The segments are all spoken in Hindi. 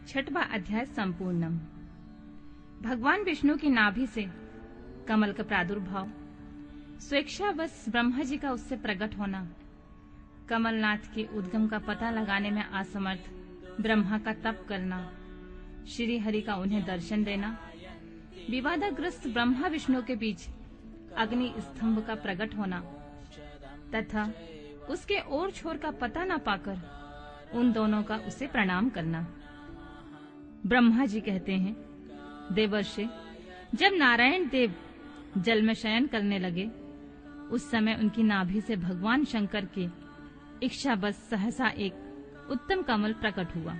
छठवां अध्याय संपूर्णम। भगवान विष्णु की नाभि से कमल का प्रादुर्भाव, स्वेच्छावश ब्रह्मा जी का उससे प्रकट होना, कमलनाथ के उद्गम का पता लगाने में असमर्थ ब्रह्मा का तप करना, श्री हरि का उन्हें दर्शन देना, विवादग्रस्त ब्रह्मा विष्णु के बीच अग्नि स्तंभ का प्रकट होना तथा उसके ओर छोर का पता न पाकर उन दोनों का उसे प्रणाम करना। ब्रह्मा जी कहते हैं, देवर्षि, जब नारायण देव जल में शयन करने लगे उस समय उनकी नाभि से भगवान शंकर के इच्छावश सहसा एक उत्तम कमल प्रकट हुआ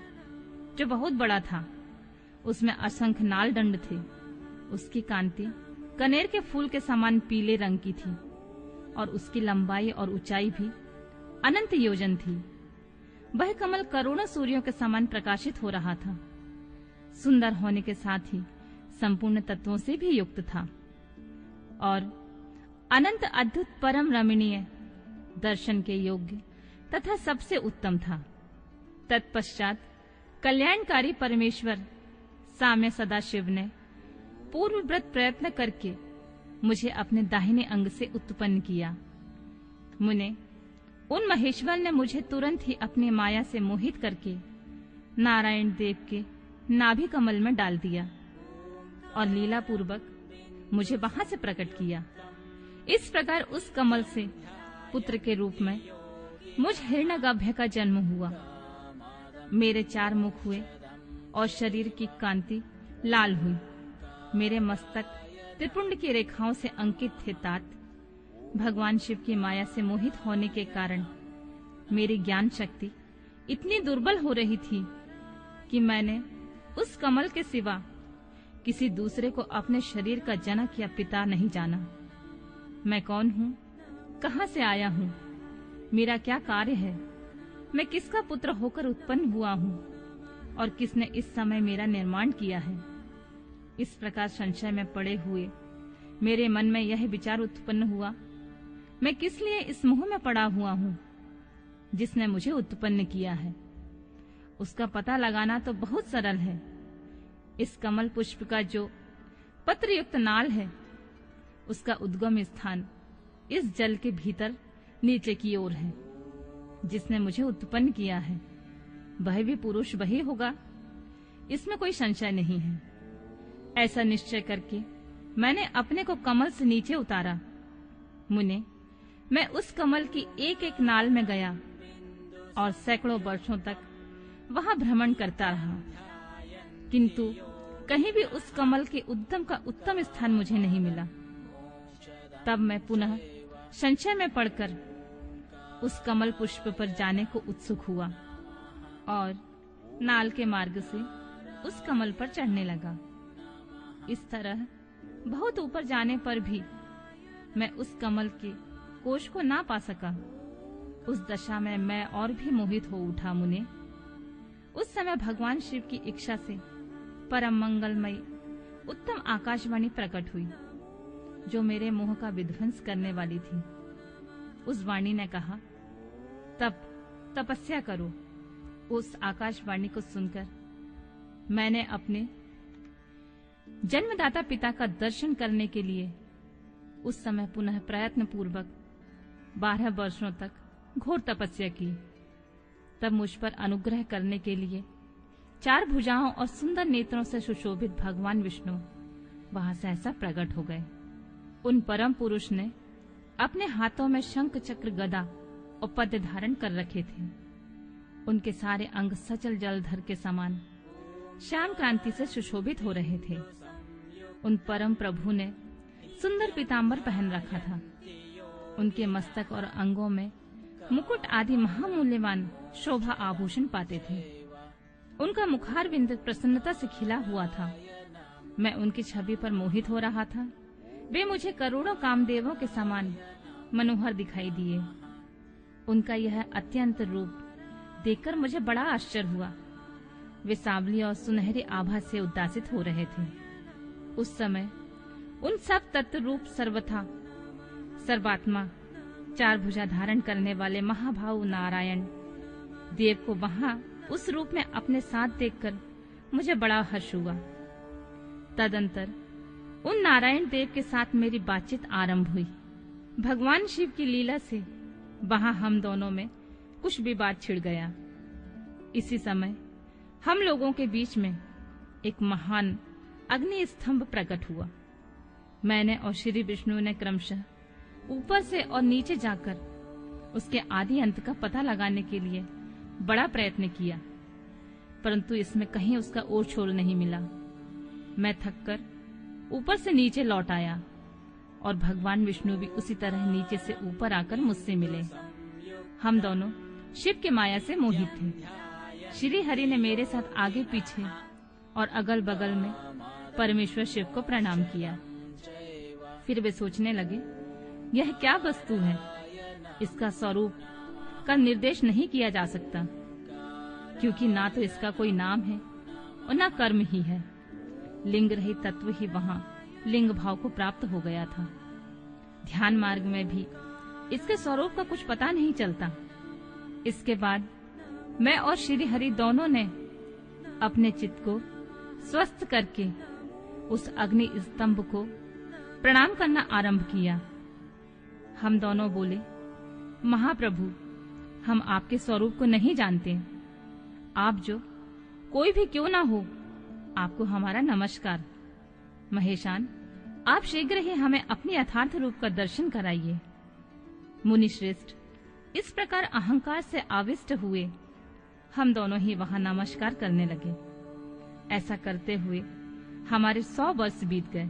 जो बहुत बड़ा था। उसमें असंख्य नाल दंड थे। उसकी कांति कनेर के फूल के समान पीले रंग की थी और उसकी लंबाई और ऊंचाई भी अनंत योजन थी। वह कमल करोड़ों सूर्यों के समान प्रकाशित हो रहा था। सुंदर होने के साथ ही संपूर्ण तत्वों से भी युक्त था और अनंत अद्भुत परम रमणीय, दर्शन के योग्य तथा सबसे उत्तम था। तत्पश्चात कल्याणकारी परमेश्वर साम्य सदाशिव ने पूर्वव्रत प्रयत्न करके मुझे अपने दाहिने अंग से उत्पन्न किया। मुने, उन महेश्वर ने मुझे तुरंत ही अपनी माया से मोहित करके नारायण देव के नाभि कमल में डाल दिया और लीला पूर्वक मुझे वहां से प्रकट किया। इस प्रकार उस कमल से पुत्र के रूप में मुझ हिरण्यगर्भ का जन्म हुआ। मेरे 4 मुख हुए और शरीर की कांति लाल हुई। मेरे मस्तक त्रिपुंड की रेखाओं से अंकित थे। तात भगवान शिव की माया से मोहित होने के कारण मेरी ज्ञान शक्ति इतनी दुर्बल हो रही थी कि मैंने उस कमल के सिवा किसी दूसरे को अपने शरीर का जनक या पिता नहीं जाना। मैं कौन हूँ, कहाँ से आया हूँ, मेरा क्या कार्य है, मैं किसका पुत्र होकर उत्पन्न हुआ हूँ और किसने इस समय मेरा निर्माण किया है। इस प्रकार संशय में पड़े हुए मेरे मन में यह विचार उत्पन्न हुआ, मैं किस लिए इस मोह में पड़ा हुआ हूँ जिसने मुझे उत्पन्न किया है। उसका पता लगाना तो बहुत सरल है। इस कमल पुष्प का जो पत्रयुक्त नाल है उसका उद्गम स्थान इस जल के भीतर नीचे की ओर है। जिसने मुझे उत्पन्न किया है वह भी पुरुष वही होगा, इसमें कोई संशय नहीं है। ऐसा निश्चय करके मैंने अपने को कमल से नीचे उतारा। मुने, मैं उस कमल की एक एक नाल में गया और सैकड़ों वर्षों तक वहां भ्रमण करता रहा, किंतु कहीं भी उस कमल के उद्गम का उत्तम स्थान मुझे नहीं मिला। तब मैं पुनः संशय में पड़कर उस कमल पुष्प पर जाने को उत्सुक हुआ और नाल के मार्ग से उस कमल पर चढ़ने लगा। इस तरह बहुत ऊपर जाने पर भी मैं उस कमल के कोश को ना पा सका। उस दशा में मैं और भी मोहित हो उठा। मुने, उस समय भगवान शिव की इच्छा से परम मंगलमयी उत्तम आकाशवाणी प्रकट हुई जो मेरे मोह का विध्वंस करने वाली थी। उस वाणी ने कहा, तपस्या करो। उस आकाशवाणी को सुनकर मैंने अपने जन्मदाता पिता का दर्शन करने के लिए उस समय पुनः प्रयत्न पूर्वक 12 वर्षों तक घोर तपस्या की। तब मुझ पर अनुग्रह करने के लिए 4 भुजाओं और सुंदर नेत्रों से सुशोभित भगवान विष्णु वहां सहसा प्रकट हो गए। उन परम पुरुष ने अपने हाथों में शंख चक्र गदा और पद्म धारण कर रखे थे। उनके सारे अंग सचल जलधर के समान श्याम कांति से सुशोभित हो रहे थे। उन परम प्रभु ने सुंदर पीतांबर पहन रखा था। उनके मस्तक और अंगों में मुकुट आदि महामूल्यवान शोभा आभूषण पाते थे। उनका मुखारविंद प्रसन्नता से खिला हुआ था। मैं उनकी छवि पर मोहित हो रहा था। वे मुझे करोड़ों कामदेवों के समान मनोहर दिखाई दिए। उनका यह अत्यंत रूप देखकर मुझे बड़ा आश्चर्य हुआ। वे सांवली और सुनहरे आभा से उद्दासित हो रहे थे। उस समय उन सब तत्व रूप सर्वथा सर्वात्मा 4 भुजा धारण करने वाले महाभाव नारायण देव को वहां उस रूप में अपने साथ देखकर मुझे बड़ा हर्ष हुआ। तदंतर उन नारायण देव के साथ मेरी बातचीत आरंभ हुई। भगवान शिव की लीला से वहां हम दोनों में कुछ विवाद छिड़ गया। इसी समय हम लोगों के बीच में एक महान अग्नि स्तंभ प्रकट हुआ। मैंने और श्री विष्णु ने क्रमशः ऊपर से और नीचे जाकर उसके आदि अंत का पता लगाने के लिए बड़ा प्रयत्न किया, परंतु इसमें कहीं उसका ओर छोर नहीं मिला। मैं थककर ऊपर से नीचे लौट आया और भगवान विष्णु भी उसी तरह नीचे से ऊपर आकर मुझसे मिले। हम दोनों शिव की माया से मोहित थे। श्री हरि ने मेरे साथ आगे पीछे और अगल बगल में परमेश्वर शिव को प्रणाम किया। फिर वे सोचने लगे, यह क्या वस्तु है? इसका स्वरूप का निर्देश नहीं किया जा सकता, क्योंकि ना तो इसका कोई नाम है और ना कर्म ही है। लिंग रहित तत्व ही वहां लिंग भाव को प्राप्त हो गया था। ध्यान मार्ग में भी इसके स्वरूप का कुछ पता नहीं चलता। इसके बाद मैं और श्री हरि दोनों ने अपने चित्त को स्वस्थ करके उस अग्नि स्तंभ को प्रणाम करना आरंभ किया। हम दोनों बोले, महाप्रभु, हम आपके स्वरूप को नहीं जानते। आप जो कोई भी क्यों ना हो, आपको हमारा नमस्कार। महेशान, आप शीघ्र ही हमें अपने यथार्थ रूप का दर्शन कराइए। मुनि श्रेष्ठ इस प्रकार अहंकार से आविष्ट हुए। हम दोनों ही वहां नमस्कार करने लगे। ऐसा करते हुए हमारे 100 वर्ष बीत गए।